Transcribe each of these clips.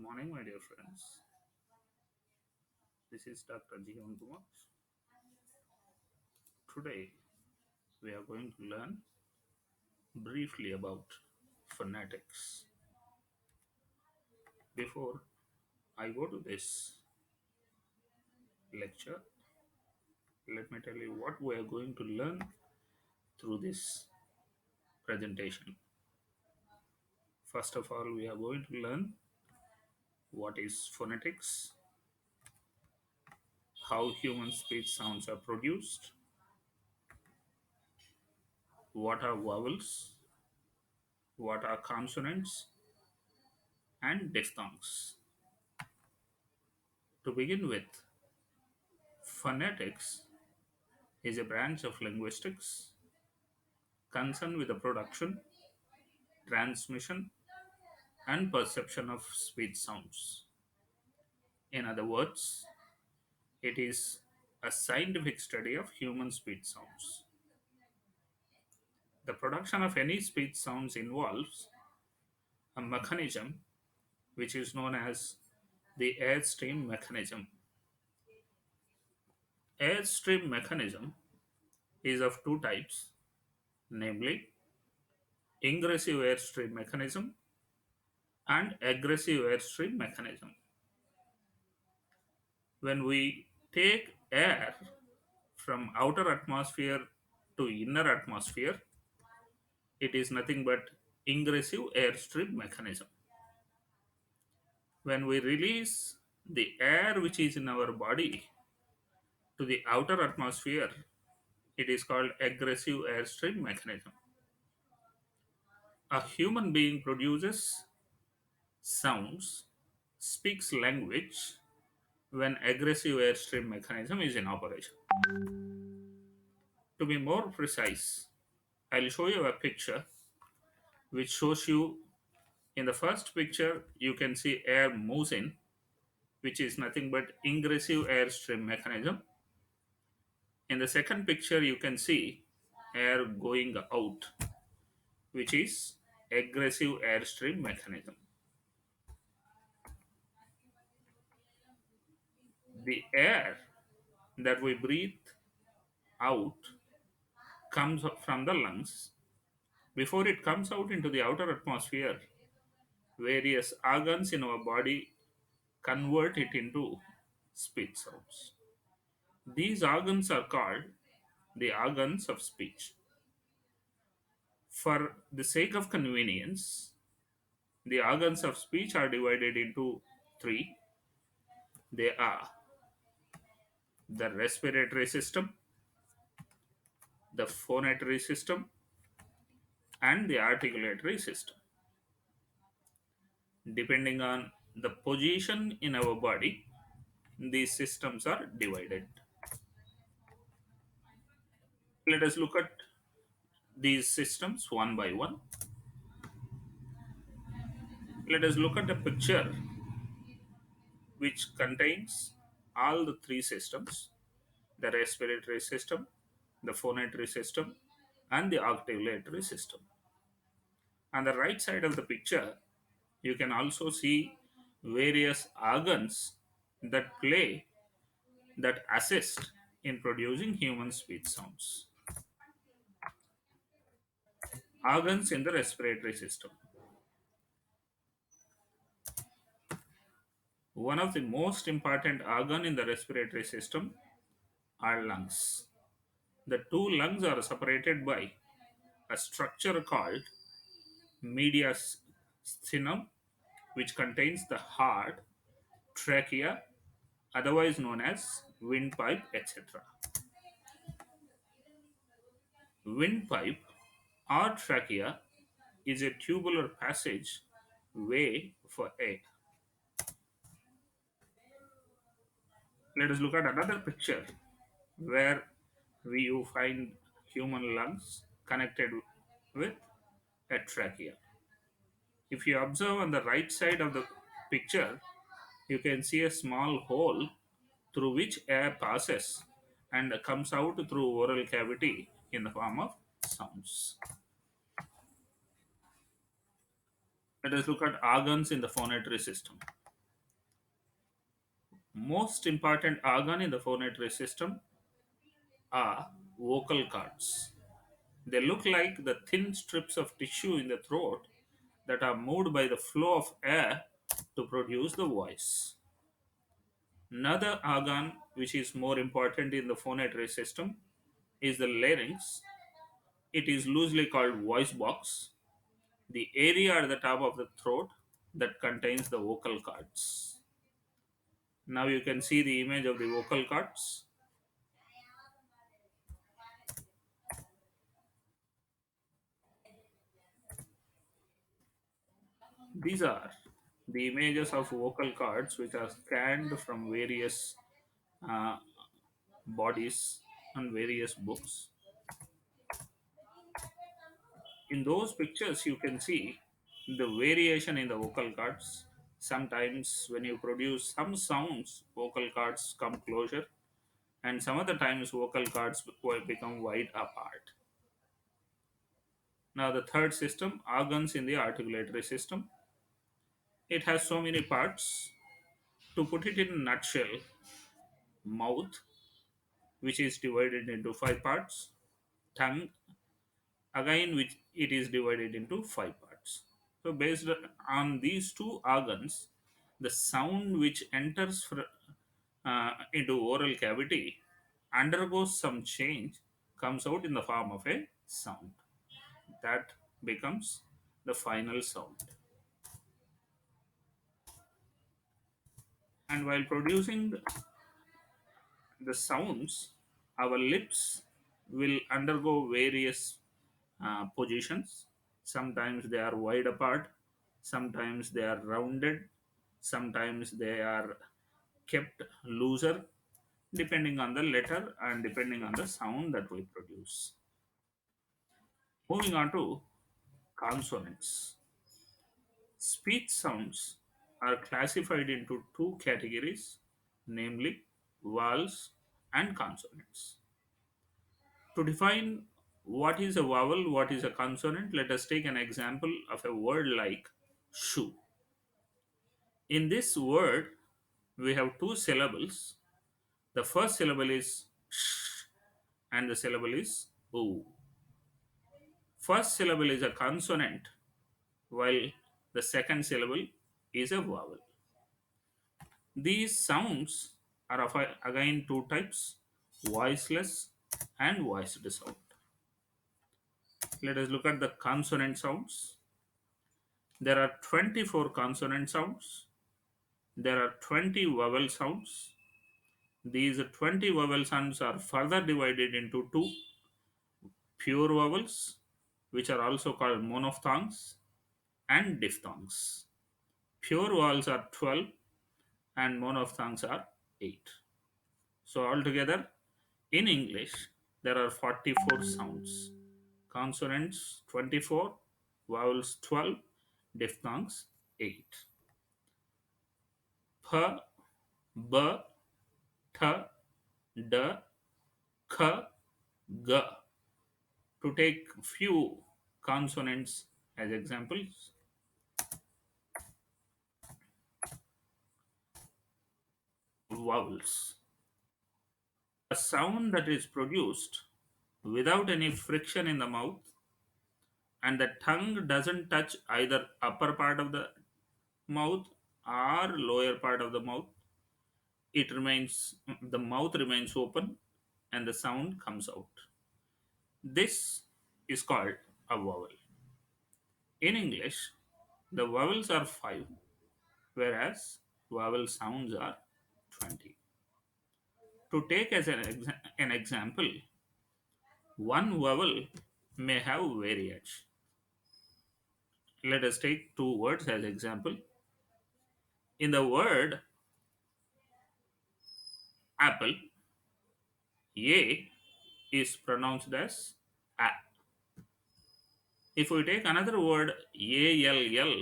Morning, my dear friends. This is Dr. Jivan Kumar. Today, we are going to learn briefly about phonetics. Before I go to this lecture, let me tell you what we are going to learn through this presentation. First of all, we are going to learn what is phonetics, how human speech sounds are produced, what are vowels, what are consonants, and diphthongs. To begin with, phonetics is a branch of linguistics concerned with the production, transmission, and perception of speech sounds. In other words, it is a scientific study of human speech sounds. The production of any speech sounds involves a mechanism which is known as the airstream mechanism. Airstream mechanism is of two types, namely ingressive airstream mechanism and aggressive airstream mechanism. When we take air from outer atmosphere to inner atmosphere, it is nothing but ingressive airstream mechanism. When we release the air which is in our body to the outer atmosphere, it is called aggressive airstream mechanism. A human being produces sounds, speaks language when aggressive airstream mechanism is in operation. To be more precise, I'll show you a picture which shows you. In the first picture, you can see air moves in, which is nothing but ingressive airstream mechanism. In the second picture, you can see air going out, which is aggressive airstream mechanism. The air that we breathe out comes from the lungs. Before it comes out into the outer atmosphere, various organs in our body convert it into speech sounds. These organs are called the organs of speech. For the sake of convenience, the organs of speech are divided into three. They are the respiratory system, the phonatory system, and the articulatory system. Depending on the position in our body, these systems are divided. Let us look at these systems one by one. Let us look at a picture which contains all the three systems: the respiratory system, the phonatory system, and the articulatory system. On the right side of the picture, you can also see various organs that play, that assist in producing human speech sounds. Organs in the respiratory system. One of the most important organ in the respiratory system are lungs. The two lungs are separated by a structure called mediastinum, which contains the heart, trachea, otherwise known as windpipe, etc. Windpipe or trachea is a tubular passage way for air. Let us look at another picture where you find human lungs connected with a trachea. If you observe on the right side of the picture, you can see a small hole through which air passes and comes out through oral cavity in the form of sounds. Let us look at organs in the phonatory system. Most important organ in the phonatory system are vocal cords. They look like the thin strips of tissue in the throat that are moved by the flow of air to produce the voice. Another organ which is more important in the phonatory system is the larynx. It is loosely called voice box, the area at the top of the throat that contains the vocal cords. Now you can see the image of the vocal cords. These are the images of vocal cords which are scanned from various uh, bodies and various books. In those pictures, you can see the variation in the vocal cords. Sometimes, when you produce some sounds, vocal cords come closer, and some other times, vocal cords will become wide apart. Now, the third system, organs in the articulatory system, it has so many parts. To put it in a nutshell, mouth, which is divided into five parts, tongue, again, which it is divided into five parts. So, based on these two organs, the sound which enters into oral cavity undergoes some change, comes out in the form of a sound that becomes the final sound. And while producing the sounds, our lips will undergo various positions. Sometimes they are wide apart, sometimes they are rounded, sometimes they are kept looser, depending on the letter and depending on the sound that we produce. Moving on to consonants. Speech sounds are classified into two categories, namely vowels and consonants. To define what is a vowel, what is a consonant, let us take an example of a word like shoe. In this word, we have two syllables. The first syllable is sh and the syllable is oo. First syllable is a consonant while the second syllable is a vowel. These sounds are of again two types, voiceless and voiced sound. Let us look at the consonant sounds. There are 24 consonant sounds. There are 20 vowel sounds. These 20 vowel sounds are further divided into two pure vowels, which are also called monophthongs and diphthongs. Pure vowels are 12 and monophthongs are 8. So, altogether, in English, there are 44 sounds. Consonants 24, vowels 12, diphthongs 8. P, B, T, D, K, G. To take few consonants as examples, vowels. A sound that is produced without any friction in the mouth and the tongue doesn't touch either upper part of the mouth or lower part of the mouth, it remains, the mouth remains open and the sound comes out. This is called a vowel. In English, the vowels are 5, whereas vowel sounds are 20. To take as an example, one vowel may have variants. Let us take two words as example. In the word apple, A is pronounced as A. If we take another word ALL,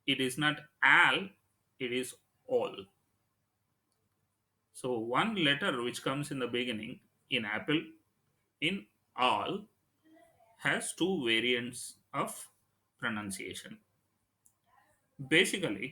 it is not al, it is all. So one letter which comes in the beginning in apple, in all, has two variants of pronunciation. Basically,